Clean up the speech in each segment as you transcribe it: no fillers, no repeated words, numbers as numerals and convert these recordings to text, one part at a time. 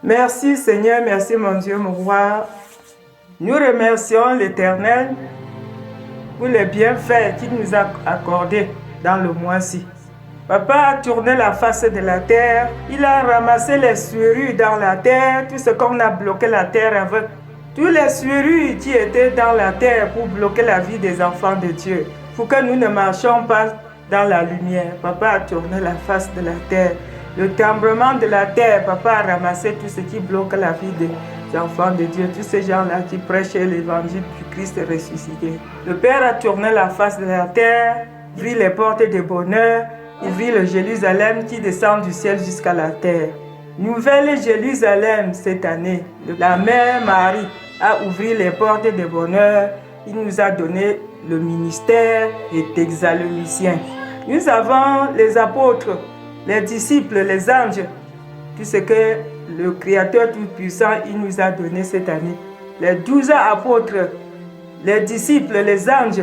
Merci Seigneur, merci mon Dieu, mon roi. Nous remercions l'Éternel pour les bienfaits qu'il nous a accordés dans le mois-ci. Papa a tourné la face de la terre, il a ramassé les souillures dans la terre, tout ce qu'on a bloqué la terre avec. Tous les souillures qui étaient dans la terre pour bloquer la vie des enfants de Dieu, pour que nous ne marchions pas dans la lumière. Papa a tourné la face de la terre. Le tremblement de la terre, papa a ramassé tout ce qui bloque la vie des enfants de Dieu, tous ces gens-là qui prêchaient l'évangile du Christ ressuscité. Le Père a tourné la face de la terre, ouvrit les portes de bonheur, il vit le Jérusalem qui descend du ciel jusqu'à la terre. Nouvelle Jérusalem cette année. La mère Marie a ouvert les portes de bonheur. Il nous a donné le ministère d'exalumicien. Nous avons les apôtres, les disciples, les anges, tout ce que le Créateur Tout-Puissant il nous a donné cette année. Les 12 apôtres, les disciples, les anges.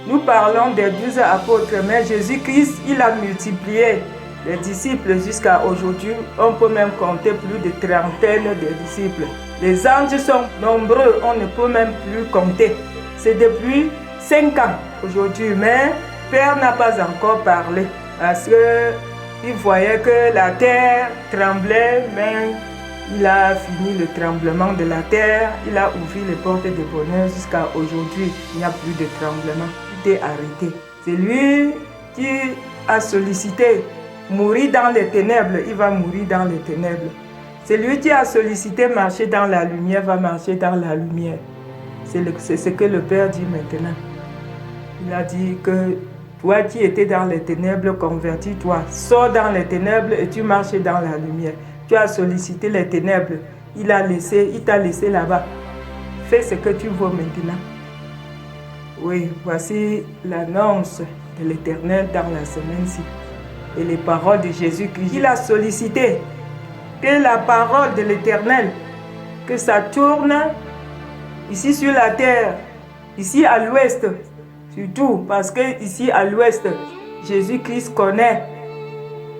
Nous parlons des 12 apôtres, mais Jésus-Christ, il a multiplié les disciples jusqu'à aujourd'hui. On peut même compter plus de trentaine de disciples. Les anges sont nombreux, on ne peut même plus compter. C'est depuis 5 ans aujourd'hui, mais Père n'a pas encore parlé parce qu'il voyait que la terre tremblait, mais il a fini le tremblement de la terre, il a ouvert les portes de bonheur jusqu'à aujourd'hui. Il n'y a plus de tremblement, tout est arrêté. C'est lui qui a sollicité mourir dans les ténèbres, il va mourir dans les ténèbres. C'est lui qui a sollicité marcher dans la lumière, va marcher dans la lumière. C'est ce que le Père dit maintenant. Il a dit que toi qui étais dans les ténèbres, convertis-toi, sors dans les ténèbres et tu marches dans la lumière. Tu as sollicité les ténèbres, il t'a laissé là-bas. Fais ce que tu veux maintenant. Oui, voici l'annonce de l'Éternel dans la semaine-ci. Et les paroles de Jésus-Christ. Il a sollicité que la parole de l'Éternel, que ça tourne ici sur la terre, ici à l'ouest, surtout parce que ici à l'ouest, Jésus-Christ connaît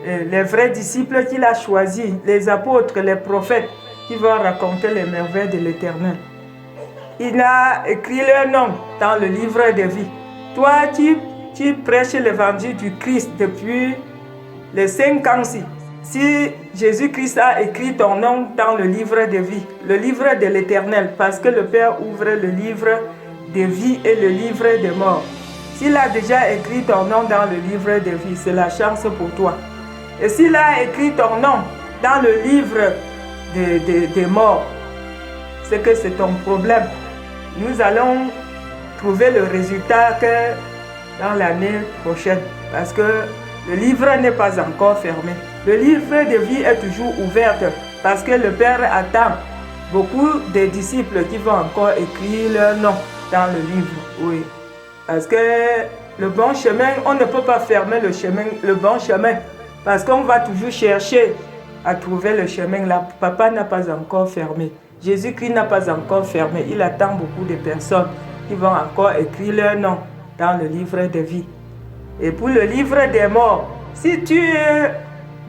les vrais disciples qu'il a choisis, les apôtres, les prophètes qui vont raconter les merveilles de l'Éternel. Il a écrit leur nom dans le livre de vie. Toi qui prêches l'évangile du Christ depuis les 5 ans-ci, si Jésus-Christ a écrit ton nom dans le livre de vie, le livre de l'Éternel, parce que le Père ouvre le livre de vie et le livre de mort. S'il a déjà écrit ton nom dans le livre de vie, c'est la chance pour toi. Et s'il a écrit ton nom dans le livre de mort, c'est que c'est ton problème. Nous allons trouver le résultat que dans l'année prochaine, parce que le livre n'est pas encore fermé. Le livre de vie est toujours ouvert parce que le Père attend beaucoup de disciples qui vont encore écrire leur nom dans le livre. Oui, parce que le bon chemin, on ne peut pas fermer le bon chemin parce qu'on va toujours chercher à trouver le chemin là. Papa n'a pas encore fermé. Jésus-Christ n'a pas encore fermé. Il attend beaucoup de personnes qui vont encore écrire leur nom dans le livre de vie. Et pour le livre des morts, si tu es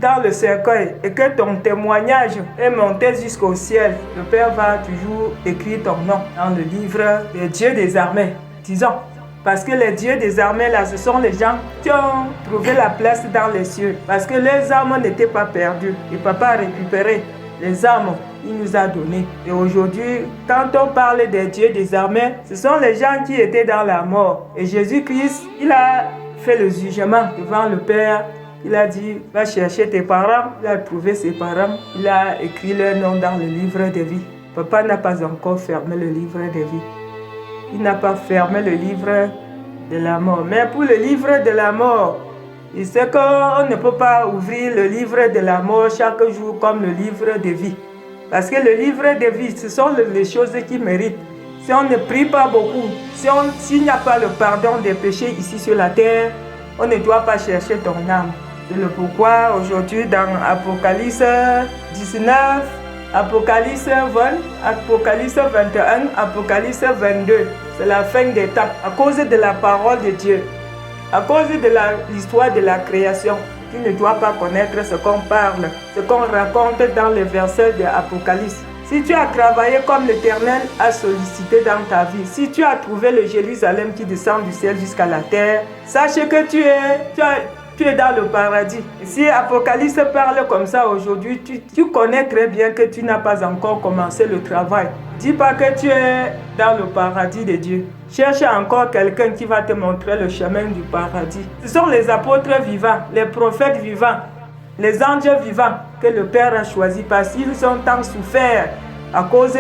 dans le cercueil et que ton témoignage est monté jusqu'au ciel, le Père va toujours écrire ton nom dans le livre des dieux des armées. Disons, parce que les dieux des armées là, ce sont les gens qui ont trouvé la place dans les cieux. Parce que les âmes n'étaient pas perdues. Et Papa a récupéré les âmes. Il nous a donné. Et aujourd'hui, quand on parle des dieux des armées, ce sont les gens qui étaient dans la mort. Et Jésus-Christ, il a fait le jugement devant le Père. Il a dit, va chercher tes parents. Il a trouvé ses parents. Il a écrit leur nom dans le livre de vie. Papa n'a pas encore fermé le livre de vie. Il n'a pas fermé le livre de la mort. Mais pour le livre de la mort, il sait qu'on ne peut pas ouvrir le livre de la mort chaque jour comme le livre de vie. Parce que le livre de vie, ce sont les choses qui méritent. Si on ne prie pas beaucoup, s'il n'y a pas le pardon des péchés ici sur la terre, on ne doit pas chercher ton âme. C'est le pourquoi aujourd'hui dans Apocalypse 19, Apocalypse 20, Apocalypse 21, Apocalypse 22, c'est la fin des temps à cause de la parole de Dieu, à cause de l'histoire de la création. Tu ne dois pas connaître ce qu'on parle, ce qu'on raconte dans les versets de l'Apocalypse. Si tu as travaillé comme l'Éternel a sollicité dans ta vie, si tu as trouvé le Jérusalem qui descend du ciel jusqu'à la terre, sache que tu es dans le paradis. Si Apocalypse parle comme ça aujourd'hui, tu connais très bien que tu n'as pas encore commencé le travail. Dis pas que tu es dans le paradis de Dieu. Cherche encore quelqu'un qui va te montrer le chemin du paradis. Ce sont les apôtres vivants, les prophètes vivants, les anges vivants que le Père a choisis parce qu'ils ont tant souffert à cause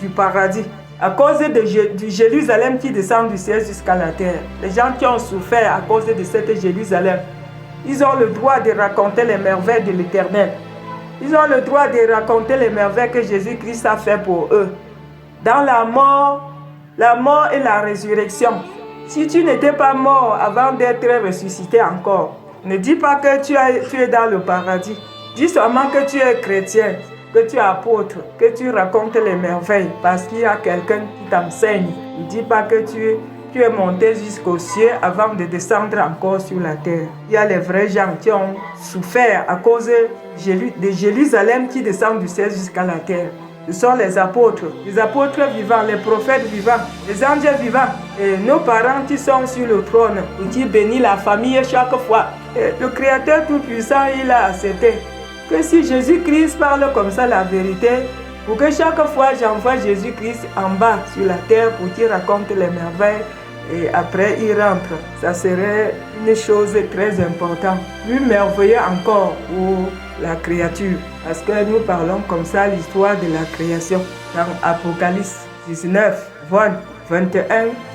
du paradis, à cause du Jérusalem qui descend du ciel jusqu'à la terre. Les gens qui ont souffert à cause de cette Jérusalem, ils ont le droit de raconter les merveilles de l'Éternel. Ils ont le droit de raconter les merveilles que Jésus-Christ a fait pour eux. Dans la mort et la résurrection. Si tu n'étais pas mort avant d'être ressuscité encore, ne dis pas que tu es dans le paradis. Dis seulement que tu es chrétien, que tu es apôtre, que tu racontes les merveilles parce qu'il y a quelqu'un qui t'enseigne. Ne dis pas que tu es monté jusqu'aux cieux avant de descendre encore sur la terre. Il y a les vrais gens qui ont souffert à cause de Jérusalem qui descend du ciel jusqu'à la terre. Ce sont les apôtres vivants, les prophètes vivants, les anges vivants et nos parents qui sont sur le trône et qui bénissent la famille chaque fois. Et le Créateur Tout-Puissant, il a accepté que si Jésus-Christ parle comme ça la vérité, pour que chaque fois j'envoie Jésus-Christ en bas sur la terre pour qu'il raconte les merveilles et après il rentre. Ça serait une chose très importante, plus merveilleuse encore pour la créature. Parce que nous parlons comme ça l'histoire de la création dans Apocalypse 19, 20, 21,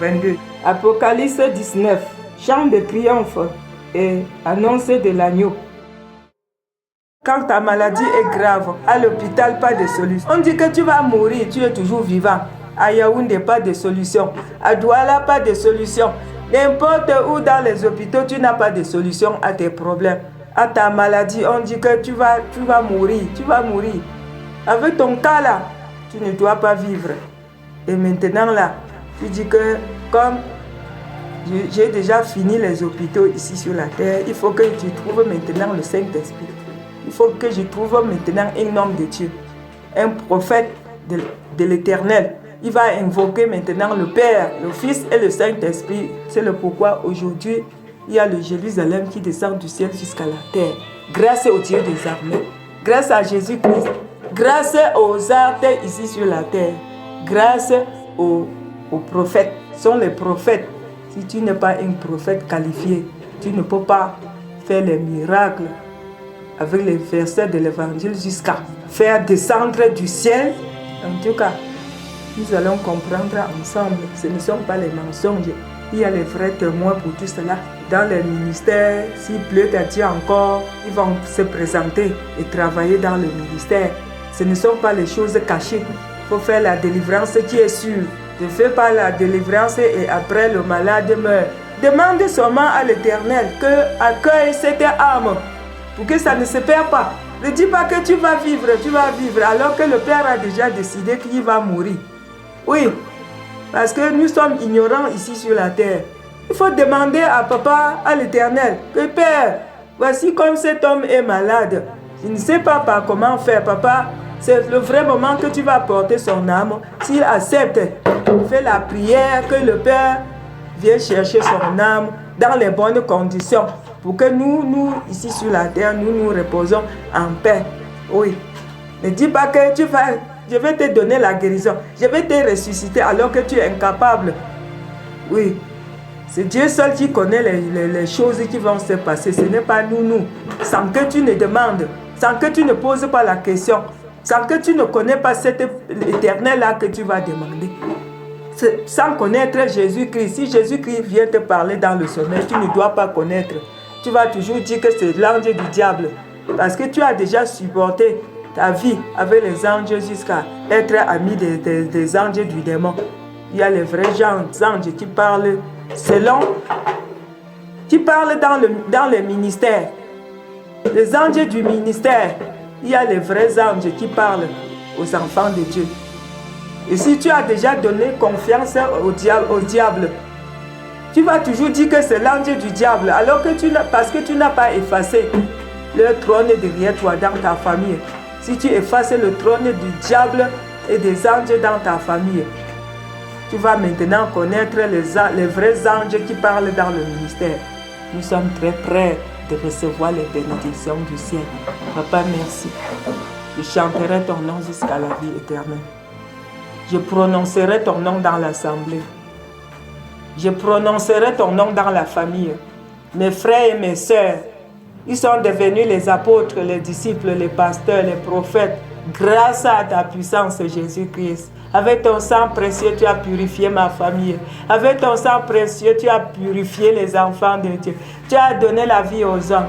22. Apocalypse 19, chant de triomphe et annonce de l'agneau. Quand ta maladie est grave, à l'hôpital, pas de solution. On dit que tu vas mourir, tu es toujours vivant. À Yaoundé, pas de solution. À Douala, pas de solution. N'importe où dans les hôpitaux, tu n'as pas de solution à tes problèmes. À ta maladie, on dit que tu vas mourir, tu vas mourir. Avec ton cas là, tu ne dois pas vivre. Et maintenant là, tu dis que comme j'ai déjà fini les hôpitaux ici sur la terre, il faut que tu trouves maintenant le Saint-Esprit. Il faut que je trouve maintenant un homme de Dieu, un prophète de l'Éternel. Il va invoquer maintenant le Père, le Fils et le Saint-Esprit. C'est le pourquoi aujourd'hui, il y a le Jérusalem qui descend du ciel jusqu'à la terre. Grâce au Dieu des armées, grâce à Jésus-Christ, grâce aux arts ici sur la terre, grâce aux prophètes. Ce sont les prophètes. Si tu n'es pas un prophète qualifié, tu ne peux pas faire les miracles avec les versets de l'évangile jusqu'à faire descendre du ciel. En tout cas, nous allons comprendre ensemble. Ce ne sont pas les mensonges. Il y a les vrais témoins pour tout cela. Dans les ministères, s'il pleut à Dieu encore, ils vont se présenter et travailler dans le ministère. Ce ne sont pas les choses cachées. Il faut faire la délivrance qui est sûre. Ne fais pas la délivrance et après le malade meurt. Demande seulement à l'Éternel qu'accueille cette âme pour que ça ne se perd pas. Ne dis pas que tu vas vivre alors que le Père a déjà décidé qu'il va mourir. Oui, parce que nous sommes ignorants ici sur la terre. Il faut demander à Papa, à l'Éternel, que Père, voici comme cet homme est malade. Je ne sais pas par comment faire, Papa. C'est le vrai moment que tu vas porter son âme. S'il accepte, fais la prière que le Père vienne chercher son âme dans les bonnes conditions. Pour que nous, ici sur la terre, nous reposons en paix. Oui. Ne dis pas que je vais te donner la guérison. Je vais te ressusciter alors que tu es incapable. Oui. C'est Dieu seul qui connaît les choses qui vont se passer. Ce n'est pas nous. Sans que tu ne demandes, sans que tu ne poses pas la question, sans que tu ne connais pas cet éternel-là que tu vas demander. Sans connaître Jésus-Christ. Si Jésus-Christ vient te parler dans le sommeil, tu ne dois pas connaître. Tu vas toujours dire que c'est l'ange du diable. Parce que tu as déjà supporté ta vie avec les anges jusqu'à être ami des anges du démon. Il y a les vrais anges qui parlent dans le ministère. Les anges du ministère. Il y a les vrais anges qui parlent aux enfants de Dieu. Et si tu as déjà donné confiance au diable, Tu vas toujours dire que c'est l'ange du diable, alors que parce que tu n'as pas effacé le trône derrière toi dans ta famille. Si tu effaces le trône du diable et des anges dans ta famille, tu vas maintenant connaître les vrais anges qui parlent dans le ministère. Nous sommes très prêts de recevoir les bénédictions du ciel. Papa, merci. Je chanterai ton nom jusqu'à la vie éternelle. Je prononcerai ton nom dans l'assemblée. Je prononcerai ton nom dans la famille. Mes frères et mes sœurs, ils sont devenus les apôtres, les disciples, les pasteurs, les prophètes, grâce à ta puissance, Jésus-Christ. Avec ton sang précieux, tu as purifié ma famille. Avec ton sang précieux, tu as purifié les enfants de Dieu. Tu as donné la vie aux hommes.